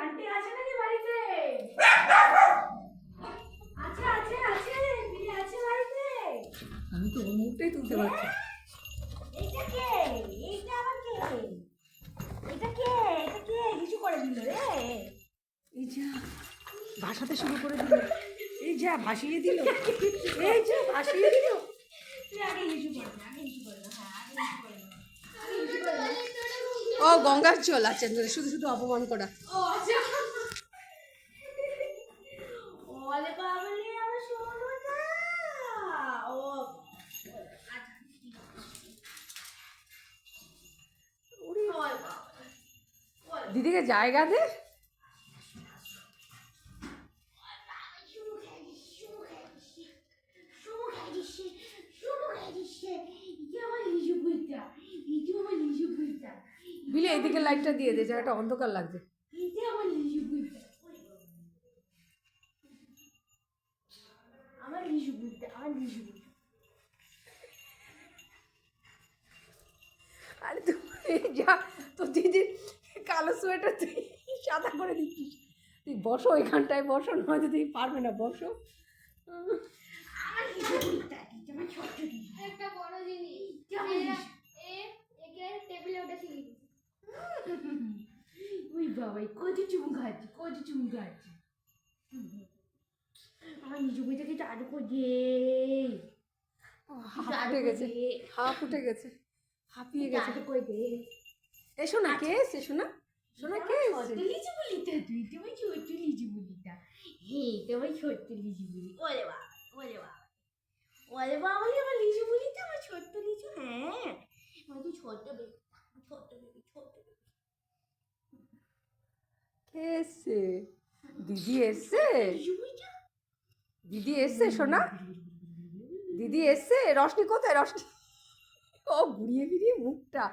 Aunty আছে নাকি বাড়িতে? আছে আছে আছে, বিলি আছে বাড়িতে। আমি তো ওর মুখটাই তুলতে পারছি। এইটা কে? এইটা আবার কে? এটা কে? এটা কে কিছু করে দিল রে? এই যা ভাসাতে শুরু করে দিল, এই যা ভাসিয়ে দিল, এই যা ভাসিয়ে দিল। তুই আগে কিছু করে না, আগে কিছু করে না, হ্যাঁ আগে কিছু করে না, আগে কিছু করে না। ও গঙ্গার জল আছে, শুধু শুধু অপমান করা। ও আচ্ছা। ওলে বাবলে আমার সোনাটা। ও আচ্ছা ঠিক আছে। ওরে বাবা। দিদিকে জায়গা দে। বিলে এইদিকে লাইটটা দিয়ে দে, জায়গাটা অন্ধকার লাগছে। আরে তুই যা, তো দিদির কালো সোয়েটার তুই সাদা করে দিচ্ছিস। তুই বসো এখানটায়, বসো, নয়তো তুই পারবে না, বসো। একটা বড় জিনিস একে টেবিলে ওটা শিখি ওই বাবাই কত চুমু খাচ্ছে, কত চুমু খাচ্ছে। আমার নিজু বইটাকে চালু করছে। হাফ উঠে গেছে, হাফ উঠে গেছে, হাঁপিয়ে গেছে। চালু করে দে। এসো না, কে এসছে শোনা? শোনা কে এসছে? লিচু বলিটা তুই, তোমার ছোট্ট লিচু বলিটা। হে তোমার ছোট্ট লিচু বলি। ওরে বাবা, ওরে বাবা, ওরে বাবা, আমার লিচু বলিটা, আমার ছোট্ট লিচু। হ্যাঁ আমার তো ছোট্ট বেবি, ছোট্ট বেবি, ছোট্ট বেবি। কে এসছে? দিদি এসছে? লিচু বলিটা। দিদি এসছে শোনা? দিদি এসছে? রশনি কোথায়? রশনি ও ঘুরিয়ে ফিরিয়ে মুখটা